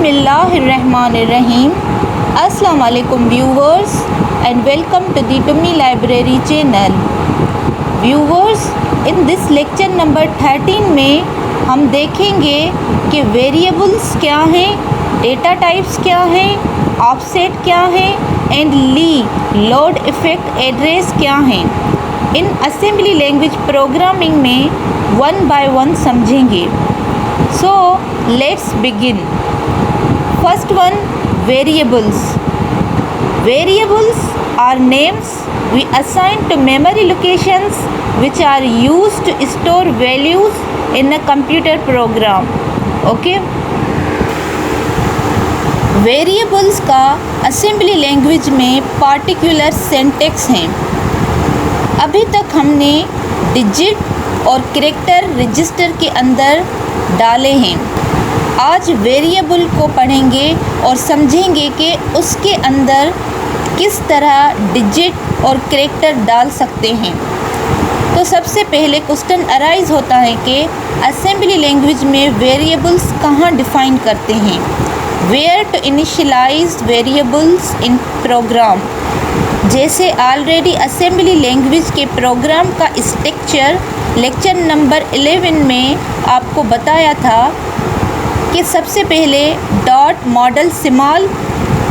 Bismillahirrahmanirrahim. Assalamu alaikum viewers and welcome to the Tummi Library channel. Viewers, in this lecture number 13 में हम देखेंगे कि variables क्या हैं, डेटा टाइप्स क्या हैं, ऑफसेट क्या है एंड लोड इफ़ेक्ट एड्रेस क्या हैं. इन असेंबली लैंग्वेज प्रोग्रामिंग में वन बाय वन समझेंगे. So let's begin. First one, variables. Variables are names we assign to memory locations which are used to store values in a computer program. Okay? Variables का assembly language में particular syntax हैं. अभी तक हमने digit और character register के अंदर डाले हैं. आज वेरिएबल को पढ़ेंगे और समझेंगे कि उसके अंदर किस तरह डिजिट और कैरेक्टर डाल सकते हैं. तो सबसे पहले क्वेश्चन अराइज होता है कि असेंबली लैंग्वेज में वेरिएबल्स कहाँ डिफ़ाइन करते हैं. Where to initialize variables in program. जैसे ऑलरेडी असेंबली लैंग्वेज के प्रोग्राम का स्ट्रक्चर लेक्चर नंबर 11 में आपको बताया था कि सबसे पहले dot model small,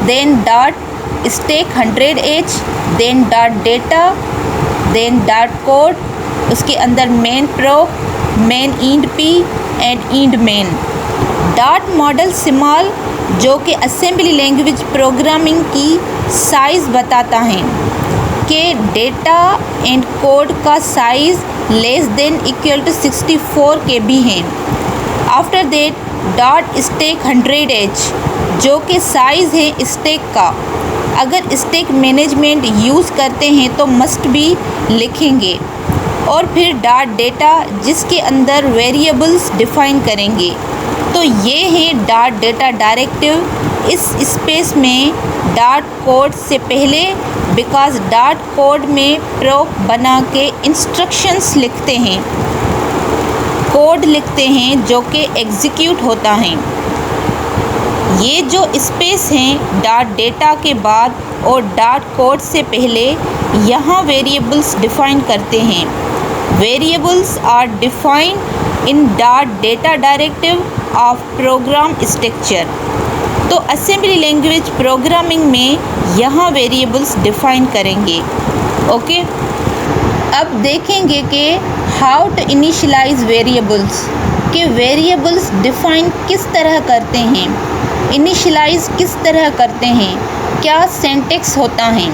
then dot stack 100H, then dot data, then dot code, उसके अंदर main proc, main end P and end main. Dot model small जो कि असेंबली लैंग्वेज प्रोग्रामिंग की साइज़ बताता है कि डेटा एंड कोड का size less than equal to 64 KB है. After that dot stack 100H जो कि साइज़ है स्टैक का. अगर स्टैक मैनेजमेंट यूज़ करते हैं तो मस्ट भी लिखेंगे. और फिर डॉट डेटा जिसके अंदर वेरिएबल्स डिफ़ाइन करेंगे. तो ये है डॉट डेटा डायरेक्टिव. इस स्पेस में डॉट कोड से पहले बिकॉज डॉट कोड में प्रोक बना के इंस्ट्रक्शंस लिखते हैं, कोड लिखते हैं जो कि एग्जीक्यूट होता है. ये जो स्पेस हैं डॉट डेटा के बाद और डॉट कोड से पहले यहाँ वेरिएबल्स डिफ़ाइन करते हैं. Variables are defined in dot data directive of program structure. तो असेंबली लैंग्वेज प्रोग्रामिंग में यहाँ वेरिएबल्स डिफ़ाइन करेंगे. ओके, अब देखेंगे कि हाउ टू इनिशियलाइज वेरिएबल्स, कि वेरिएबल्स डिफ़ाइन किस तरह करते हैं, इनिशियलाइज किस तरह करते हैं, क्या सिंटैक्स होता है.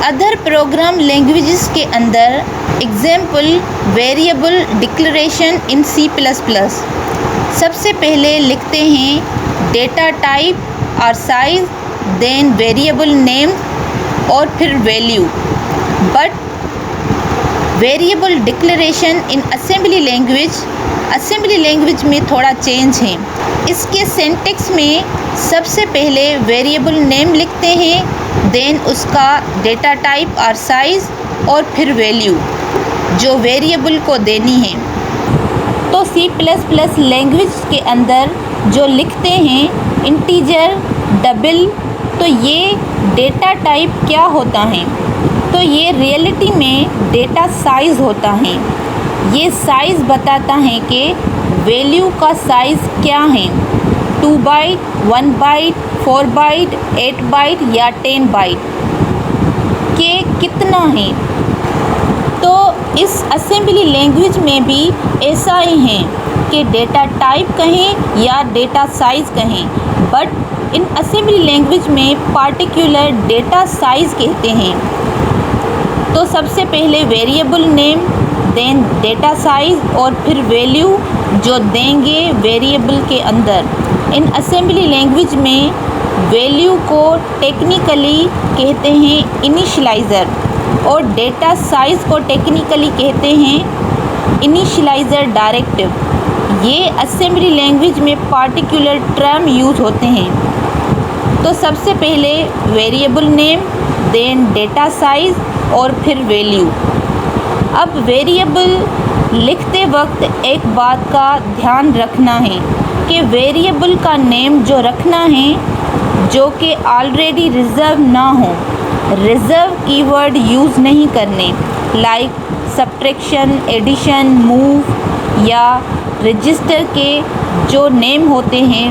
अदर प्रोग्राम लैंग्वेजेस के अंदर एग्जाम्पल वेरिएबल डिक्लेरेशन इन C++. सबसे पहले लिखते हैं डेटा टाइप और साइज, देन वेरिएबल नेम और फिर value. But variable declaration in assembly language में थोड़ा चेंज है. इसके सिंटैक्स में सबसे पहले वेरिएबल नेम लिखते हैं, देन उसका डेटा टाइप और साइज़ और फिर वैल्यू जो वेरिएबल को देनी है. तो C++ लैंग्वेज के अंदर जो लिखते हैं इंटीजर, डबल, तो ये डेटा टाइप क्या होता है. तो ये रियलिटी में डेटा साइज़ होता है. ये साइज़ बताता है कि वैल्यू का साइज़ क्या है, 2 बाइट, 1 बाइट, 4 बाइट, 8 बाइट या 10 बाइट के कितना है. तो इस असेंबली लैंग्वेज में भी ऐसा ही है कि डेटा टाइप कहें या डेटा साइज़ कहें, बट इन असेंबली लैंग्वेज में पार्टिकुलर डेटा साइज़ कहते हैं. तो सबसे पहले variable name, then data size और फिर वैल्यू जो देंगे वेरिएबल के अंदर. इन असेंबली लैंग्वेज में वैल्यू को टेक्निकली कहते हैं इनिशियलाइज़र और डेटा साइज़ को टेक्निकली कहते हैं इनिशियलाइज़र डायरेक्टिव. ये असेंबली लैंग्वेज में पार्टिकुलर टर्म यूज़ होते हैं. तो सबसे पहले variable name, then data size और फिर वैल्यू. अब वेरिएबल लिखते वक्त एक बात का ध्यान रखना है कि वेरिएबल का नेम जो रखना है जो कि ऑलरेडी रिजर्व ना हो, रिजर्व कीवर्ड यूज़ नहीं करने, लाइक सब्ट्रैक्शन, एडिशन, मूव या रजिस्टर के जो नेम होते हैं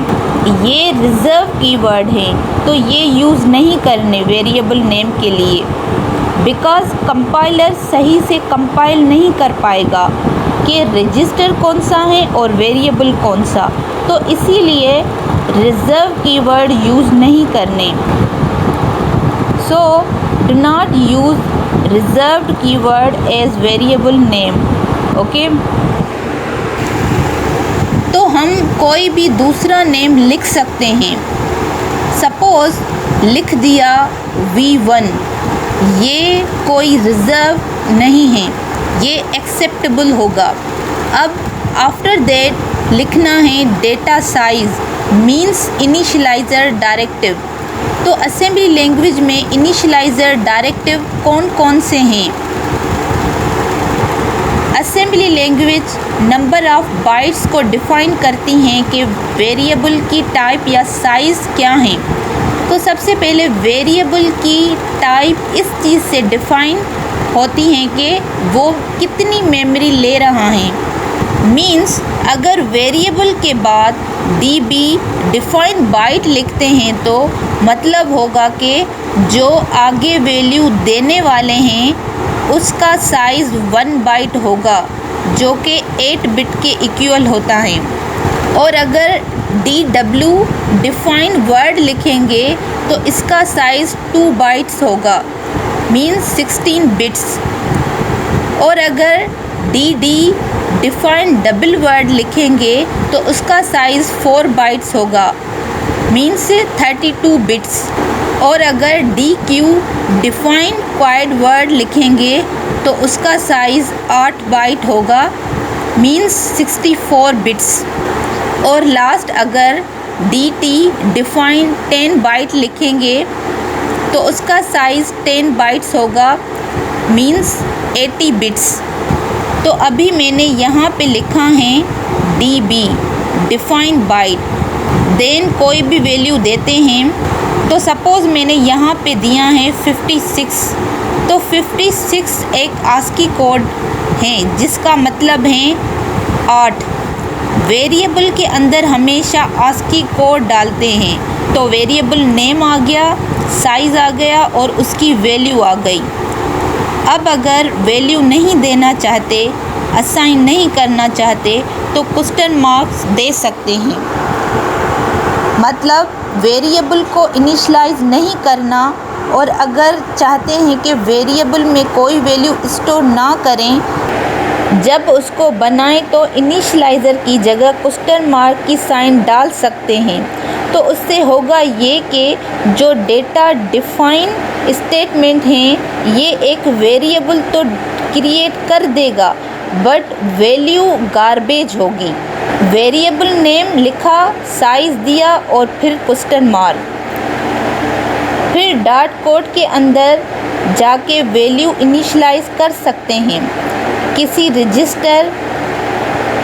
ये रिजर्व कीवर्ड हैं, तो ये यूज़ नहीं करने वेरिएबल नेम के लिए, बिकॉज़ कंपाइलर सही से कंपाइल नहीं कर पाएगा कि रजिस्टर कौन सा है और वेरिएबल कौन सा, तो इसीलिए रिजर्व कीवर्ड यूज़ नहीं करने। So do not use reserved keyword as variable name. Okay, तो हम कोई भी दूसरा नेम लिख सकते हैं। सपोज़ लिख दिया V1, ये कोई रिज़र्व नहीं है, ये एक्सेप्टेबल होगा। अब आफ्टर दैट लिखना है डेटा साइज़ मीन्स इनिशियलाइज़र डायरेक्टिव। तो असेंबली लैंग्वेज में इनिशियलाइज़र डायरेक्टिव कौन कौन से हैं? Assembly language number of bytes को डिफ़ाइन करती हैं कि वेरिएबल की टाइप या साइज़ क्या है। तो सबसे पहले वेरिएबल की टाइप इस चीज़ से डिफ़ाइन होती हैं कि वो कितनी मेमोरी ले रहा है। मीन्स अगर वेरिएबल के बाद db डिफ़ाइन बाइट लिखते हैं तो मतलब होगा कि जो आगे वैल्यू देने वाले हैं उसका साइज़ 1 बाइट होगा जो कि 8 बिट के इक्वल होता है। और अगर dw डिफ़ाइन वर्ड लिखेंगे तो इसका साइज़ 2 बाइट्स होगा, मीन्स 16 बिट्स। और अगर dd डिफ़ाइन डबल वर्ड लिखेंगे तो उसका साइज़ 4 बाइट्स होगा, मीन्स 32 बिट्स। और अगर dq डिफ़ाइन क्वाड वर्ड लिखेंगे तो उसका साइज़ 8 बाइट होगा, मीन्स 64 बिट्स। और लास्ट अगर dt डिफ़ाइन 10 बाइट लिखेंगे तो उसका साइज़ 10 बाइट्स होगा, मीन्स 80 बिट्स। तो अभी मैंने यहाँ पे लिखा है db डिफ़ाइन बाइट, देन कोई भी वैल्यू देते हैं। तो सपोज़ मैंने यहाँ पे दिया है 56, तो 56 एक आस्की कोड है जिसका मतलब है 8। वेरिएबल के अंदर हमेशा आस्की कोड डालते हैं, तो वेरिएबल नेम आ गया, साइज़ आ गया और उसकी वैल्यू आ गई। अब अगर वैल्यू नहीं देना चाहते, असाइन नहीं करना चाहते तो क्वेश्चन मार्क्स दे सकते हैं। मतलब वेरिएबल को इनिशियलाइज़ नहीं करना, और अगर चाहते हैं कि वेरिएबल में कोई वैल्यू स्टोर ना करें, जब उसको बनाएं तो इनिशियलाइज़र की जगह क्वेश्चन मार्क की साइन डाल सकते हैं। तो उससे होगा ये कि जो डेटा डिफ़ाइन स्टेटमेंट हैं ये एक वेरिएबल तो क्रिएट कर देगा बट वैल्यू गार्बेज होगी। वेरिएबल नेम लिखा, साइज़ दिया और फिर क्वेश्चन मार्क, फिर डॉट कोड के अंदर जाके वैल्यू इनिशियलाइज़ कर सकते हैं। किसी रजिस्टर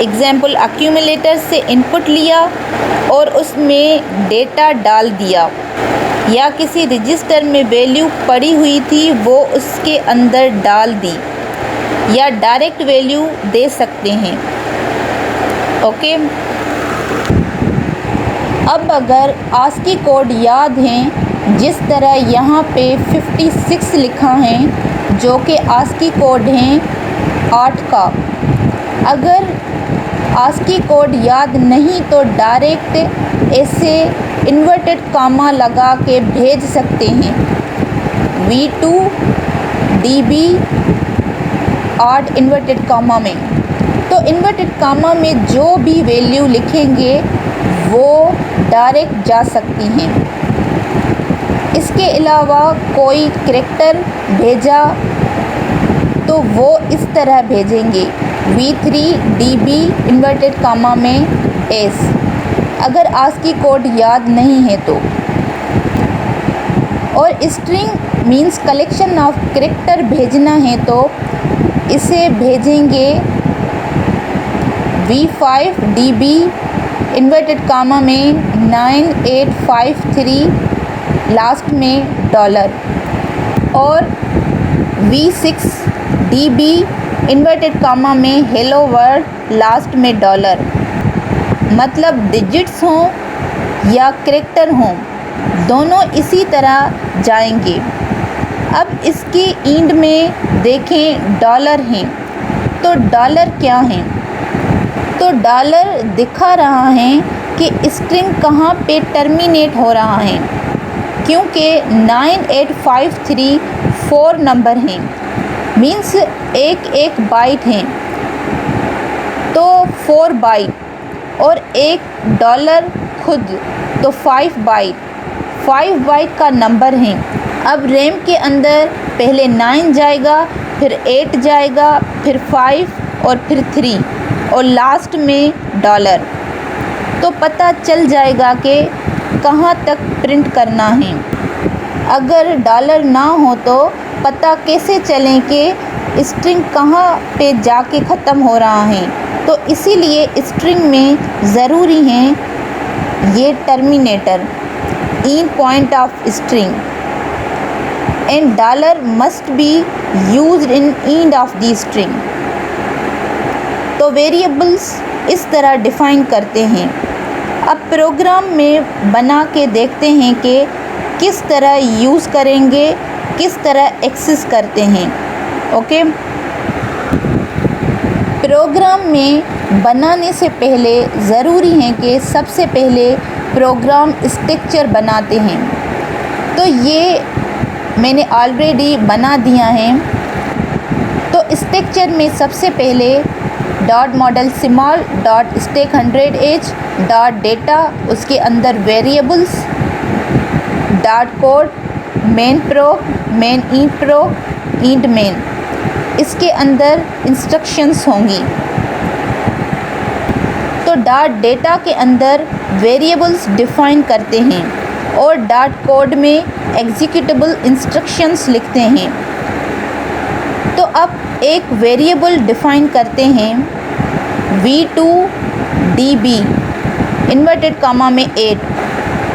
एग्जाम्पल एक्यूमुलेटर से इनपुट लिया और उसमें डेटा डाल दिया, या किसी रजिस्टर में वैल्यू पड़ी हुई थी वो उसके अंदर डाल दी, या डायरेक्ट वैल्यू दे सकते हैं। ओके, अब अगर आस्की कोड याद हैं, जिस तरह यहाँ पे 56 लिखा है जो कि आस्की कोड हैं 8 का, अगर आस्की कोड याद नहीं तो डायरेक्ट ऐसे इन्वर्टेड कामा लगा के भेज सकते हैं V2 db 8 इन्वर्टेड कामा में। तो इन्वर्टेड कामा में जो भी वैल्यू लिखेंगे वो डायरेक्ट जा सकती हैं। इसके अलावा कोई कैरेक्टर भेजा तो वो इस तरह भेजेंगे V3 db इन्वर्टेड कामा में S, अगर आस्की कोड याद नहीं है तो। और string means collection of character भेजना है तो इसे भेजेंगे V5 db इन्वर्टेड कामा में 9853 लास्ट में डॉलर, और V6 DB इन्वर्टेड कामा में हेलो वर्ल्ड लास्ट में डॉलर। मतलब डिजिट्स हों या कैरेक्टर हों, दोनों इसी तरह जाएंगे। अब इसके एंड में देखें डॉलर हैं, तो डॉलर क्या हैं? तो डॉलर दिखा रहा है कि स्ट्रिंग कहाँ पे टर्मिनेट हो रहा है, क्योंकि 9853 4 नंबर हैं, मीन्स एक बाइट हैं, तो 4 बाइट, और एक डॉलर खुद तो 5 बाइट का नंबर है। अब रैम के अंदर पहले 9 जाएगा, फिर 8 जाएगा, फिर 5 और फिर 3 और लास्ट में डॉलर। तो पता चल जाएगा कि कहाँ तक प्रिंट करना है। अगर डॉलर ना हो तो पता कैसे चलें कि स्ट्रिंग कहाँ पे जाके ख़त्म हो रहा है। तो इसीलिए स्ट्रिंग में ज़रूरी हैं ये terminator, and point of string, and dollar must be used in end of the string. तो वेरिएबल्स इस तरह डिफ़ाइन करते हैं। अब प्रोग्राम में बना के देखते हैं कि किस तरह यूज़ करेंगे, किस तरह एक्सेस करते हैं। ओके, प्रोग्राम में बनाने से पहले ज़रूरी है कि सबसे पहले प्रोग्राम स्ट्रक्चर बनाते हैं। तो ये मैंने ऑलरेडी बना दिया है। तो स्ट्रक्चर में सबसे पहले dot model small dot stack 100h dot data, उसके अंदर variables, dot code, main int main, इसके अंदर इंस्ट्रक्शंस होंगी। तो डॉट डेटा के अंदर वेरिएबल्स डिफ़ाइन करते हैं और डॉट कोड में एग्जीक्यूटेबल इंस्ट्रक्शंस लिखते हैं। तो अब एक वेरिएबल डिफ़ाइन करते हैं V2 DB इन्वर्टेड कामा में 8,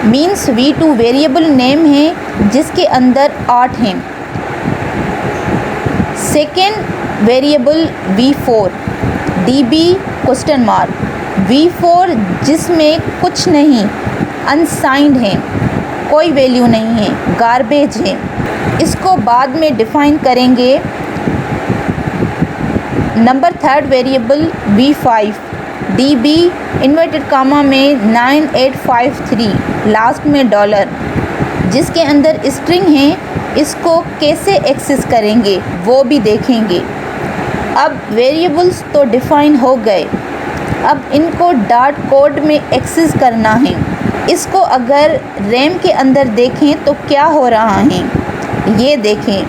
मीन्स V2 वेरिएबल नेम है जिसके अंदर 8 हैं। Second variable V4 DB question mark, V4 जिसमें कुछ नहीं, अनसाइंड है, कोई वैल्यू नहीं है, गार्बेज है। इसको बाद में डिफ़ाइन करेंगे। Number third variable V5 DB inverted comma में 9853 लास्ट में डॉलर, जिसके अंदर स्ट्रिंग है। इसको कैसे एक्सेस करेंगे वो भी देखेंगे। अब वेरिएबल्स तो डिफ़ाइन हो गए, अब इनको डॉट कोड में एक्सेस करना है। इसको अगर रैम के अंदर देखें तो क्या हो रहा है, ये देखें।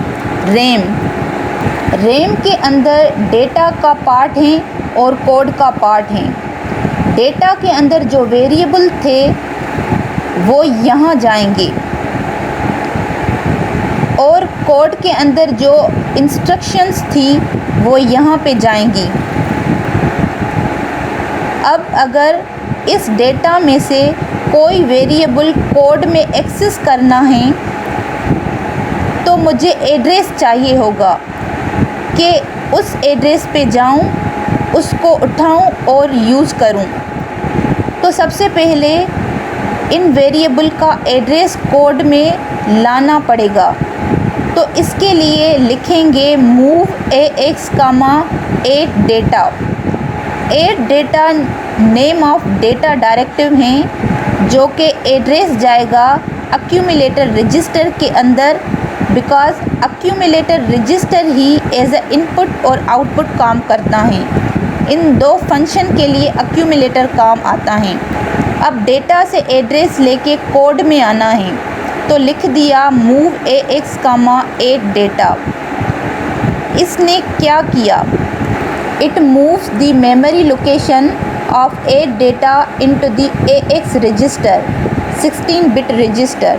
रैम के अंदर डेटा का पार्ट है और कोड का पार्ट है। डेटा के अंदर जो वेरिएबल थे वो यहाँ जाएंगे और कोड के अंदर जो इंस्ट्रक्शंस थी वो यहाँ पे जाएंगी। अब अगर इस डेटा में से कोई वेरिएबल कोड में एक्सेस करना है तो मुझे एड्रेस चाहिए होगा कि उस एड्रेस पे जाऊं, उसको उठाऊं और यूज़ करूं। तो सबसे पहले इन वेरिएबल का एड्रेस कोड में लाना पड़ेगा। तो इसके लिए लिखेंगे move AX, 8 data. 8 data name of data directive हैं जो कि एड्रेस जाएगा एक्यूमुलेटर रजिस्टर के अंदर, बिकॉज एक्यूमुलेटर रजिस्टर ही एज अ इनपुट और आउटपुट काम करता है। इन दो फंक्शन के लिए एक्यूमुलेटर काम आता है। अब डेटा से एड्रेस लेके कोड में आना है, तो लिख दिया मूव AX, 8 डेटा। इसने क्या किया, it moves the memory location of 8 data into the AX register, 16 bit register.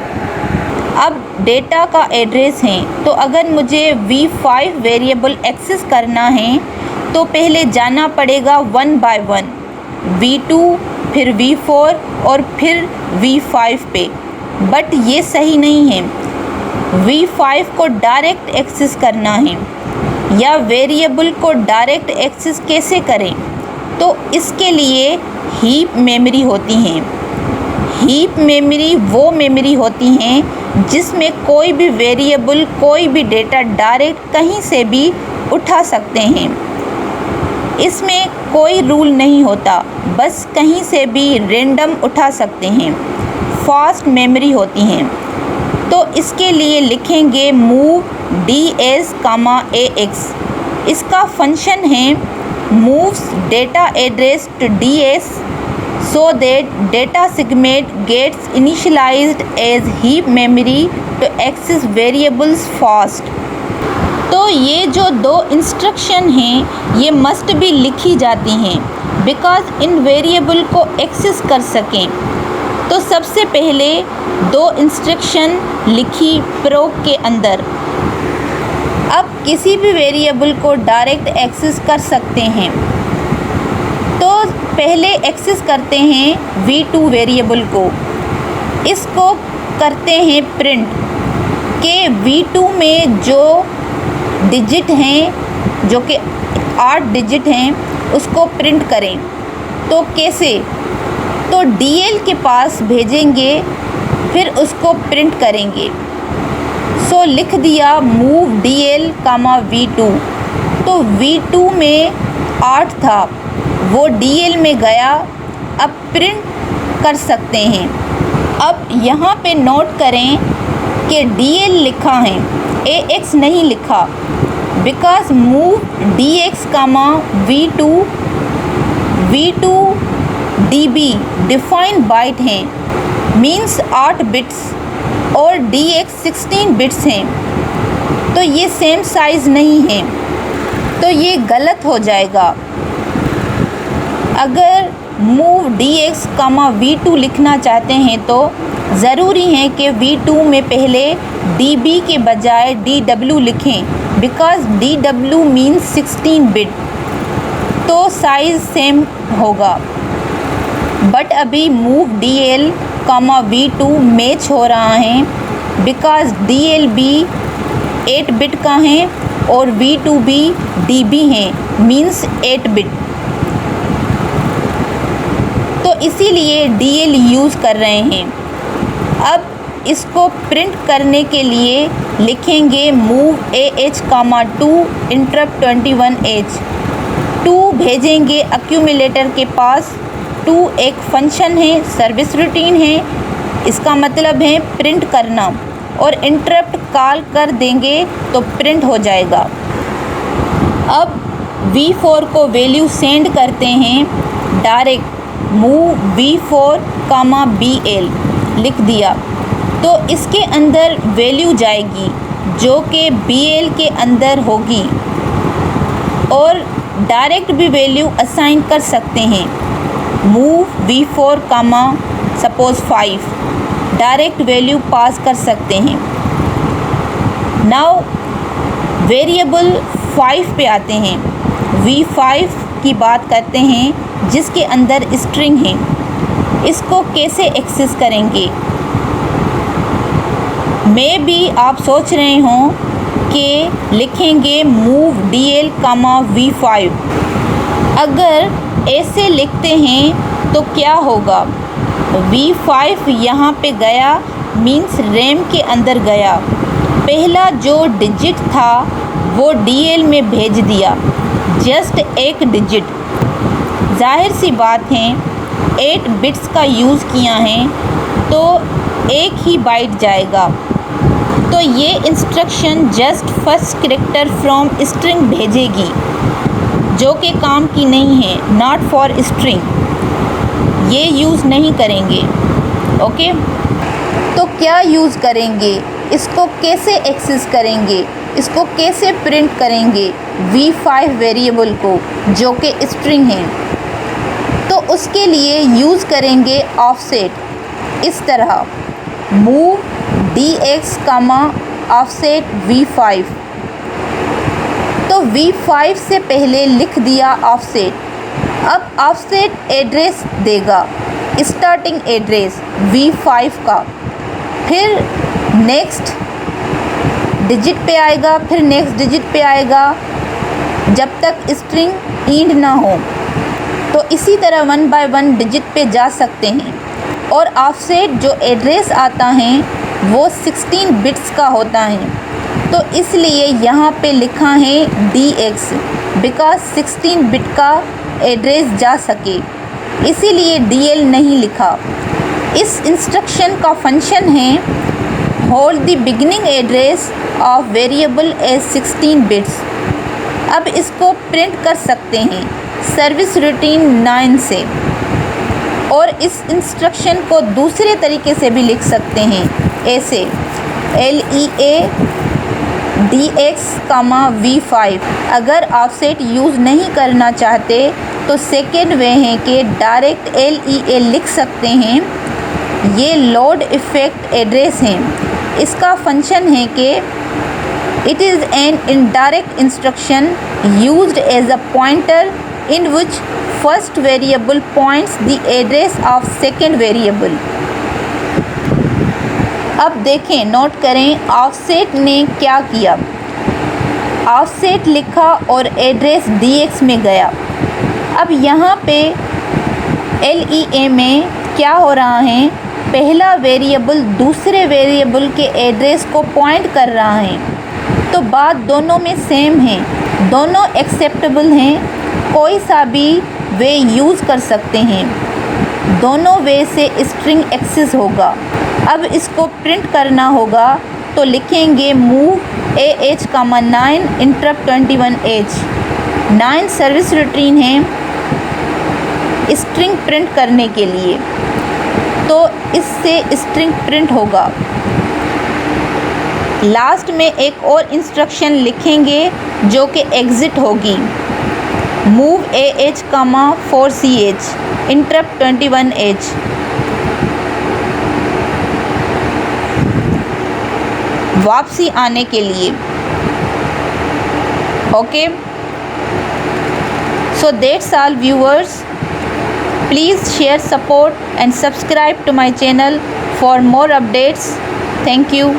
अब डेटा का एड्रेस है, तो अगर मुझे V5 वेरिएबल एक्सेस करना है तो पहले जाना पड़ेगा 1 by 1, V2, फिर V4 और फिर V5 पे। बट ये सही नहीं है। V5 को डायरेक्ट एक्सेस करना है, या वेरिएबल को डायरेक्ट एक्सेस कैसे करें? तो इसके लिए हीप मेमोरी होती हैं। हीप मेमोरी वो मेमोरी होती हैं जिसमें कोई भी वेरिएबल, कोई भी डेटा डायरेक्ट कहीं से भी उठा सकते हैं। इसमें कोई रूल नहीं होता, बस कहीं से भी रेंडम उठा सकते हैं। फास्ट मेमोरी होती हैं। तो इसके लिए लिखेंगे मूव ds, ax। इसका फंक्शन है moves data address to ds so that data segment gets initialized as heap memory to access variables fast। तो ये जो दो इंस्ट्रक्शन हैं ये मस्ट भी लिखी जाती हैं बिकॉज इन वेरिएबल को एक्सेस कर सकें। तो सबसे पहले दो इंस्ट्रक्शन लिखी प्रोग के अंदर। अब किसी भी वेरिएबल को डायरेक्ट एक्सेस कर सकते हैं। तो पहले एक्सेस करते हैं V2 वेरिएबल को। इसको करते हैं प्रिंट के V2 में जो डिजिट हैं, जो कि 8 डिजिट हैं, उसको प्रिंट करें। तो कैसे? तो DL के पास भेजेंगे, फिर उसको प्रिंट करेंगे। सो लिख दिया मूव DL, V2। तो V2 में 8 था, वो DL में गया। अब प्रिंट कर सकते हैं। अब यहाँ पे नोट करें कि DL लिखा है, AX नहीं लिखा, because move DX, V2 DB defined byte हैं, मीन्स 8 बिट्स और DX 16 बिट्स हैं। तो ये सेम साइज़ नहीं है, तो ये गलत हो जाएगा। अगर मूव DX, V2 लिखना चाहते हैं तो ज़रूरी है कि V2 में पहले DB के बजाय DW लिखें, बिकॉज DW मीन्स 16 बिट, तो साइज़ सेम होगा। बट अभी मूव DL, V2 मैच हो रहा है बिकॉज DL भी 8 बिट का है और V2 भी DB है, मीन्स 8 बिट। तो इसीलिए DL यूज़ कर रहे हैं। अब इसको प्रिंट करने के लिए लिखेंगे मूव AH, 2 इंटरप्ट 21H। 2 भेजेंगे एक्यूमुलेटर के पास। 2 एक फंक्शन है, सर्विस रूटीन है, इसका मतलब है प्रिंट करना, और इंटरप्ट कॉल कर देंगे तो प्रिंट हो जाएगा। अब V4 को वैल्यू सेंड करते हैं डायरेक्ट मूव V4, BL लिख दिया। तो इसके अंदर वैल्यू जाएगी जो कि BL के अंदर होगी, और डायरेक्ट भी वैल्यू असाइन कर सकते हैं। Move V4, suppose 5 direct value pass कर सकते हैं। नाउ वेरिएबल 5 पे आते हैं। V5 की बात करते हैं जिसके अंदर स्ट्रिंग है। इसको कैसे एक्सेस करेंगे? मे बी आप सोच रहे हों कि लिखेंगे मूव DL, V5। अगर ऐसे लिखते हैं तो क्या होगा? V5 यहाँ पे गया, मीन्स रैम के अंदर गया। पहला जो डिजिट था वो DL में भेज दिया, जस्ट एक डिजिट। जाहिर सी बात है 8 बिट्स का यूज़ किया है तो एक ही बाइट जाएगा। तो ये instruction just first character from string भेजेगी, जो कि काम की नहीं है, नॉट फॉर स्ट्रिंग, ये यूज़ नहीं करेंगे। ओके, तो क्या यूज़ करेंगे? इसको कैसे एक्सेस करेंगे? इसको कैसे प्रिंट करेंगे V5 वेरिएबल को, जो कि स्ट्रिंग है? तो उसके लिए यूज़ करेंगे ऑफसेट। इस तरह मूव DX, ऑफसेट V5। तो V5 से पहले लिख दिया ऑफसेट। अब ऑफसेट एड्रेस देगा, स्टार्टिंग एड्रेस V5 का, फिर नेक्स्ट डिजिट पे आएगा, फिर नेक्स्ट डिजिट पे आएगा जब तक स्ट्रिंग एंड ना हो। तो इसी तरह 1 बाय 1 डिजिट पे जा सकते हैं। और ऑफसेट जो एड्रेस आता है वो 16 बिट्स का होता है, तो इसलिए यहाँ पे लिखा है DX, बिकॉज 16 बिट का एड्रेस जा सके, इसीलिए DL नहीं लिखा। इस इंस्ट्रक्शन का फंक्शन है hold the beginning address of variable as 16 bits. अब इसको प्रिंट कर सकते हैं सर्विस रूटीन 9 से, और इस इंस्ट्रक्शन को दूसरे तरीके से भी लिख सकते हैं, ऐसे LEA DX, V5। अगर ऑफसेट यूज़ नहीं करना चाहते तो सेकेंड वे है कि डायरेक्ट LEA लिख सकते हैं। ये लोड इफ़ेक्ट एड्रेस हैं। इसका फंक्शन है कि it is an indirect instruction used as a pointer in which first variable points the address of second variable। अब देखें, नोट करें ऑफसेट ने क्या किया। ऑफसेट लिखा और एड्रेस DX में गया। अब यहाँ पे LEA में क्या हो रहा है, पहला वेरिएबल दूसरे वेरिएबल के एड्रेस को पॉइंट कर रहा है, तो बात दोनों में सेम है, दोनों एक्सेप्टेबल हैं, कोई सा भी वे यूज़ कर सकते हैं, दोनों वे से स्ट्रिंग एक्सेस होगा। अब इसको प्रिंट करना होगा तो लिखेंगे move AH, 9 interrupt 21H। 9 service routine है स्ट्रिंग प्रिंट करने के लिए, तो इससे स्ट्रिंग प्रिंट होगा। लास्ट में एक और इंस्ट्रक्शन लिखेंगे जो कि एग्ज़िट होगी, move AH, 4CH interrupt 21H। वापसी आने के लिए। Okay, so that's all viewers. Please share, support and subscribe to my channel for more updates. Thank you.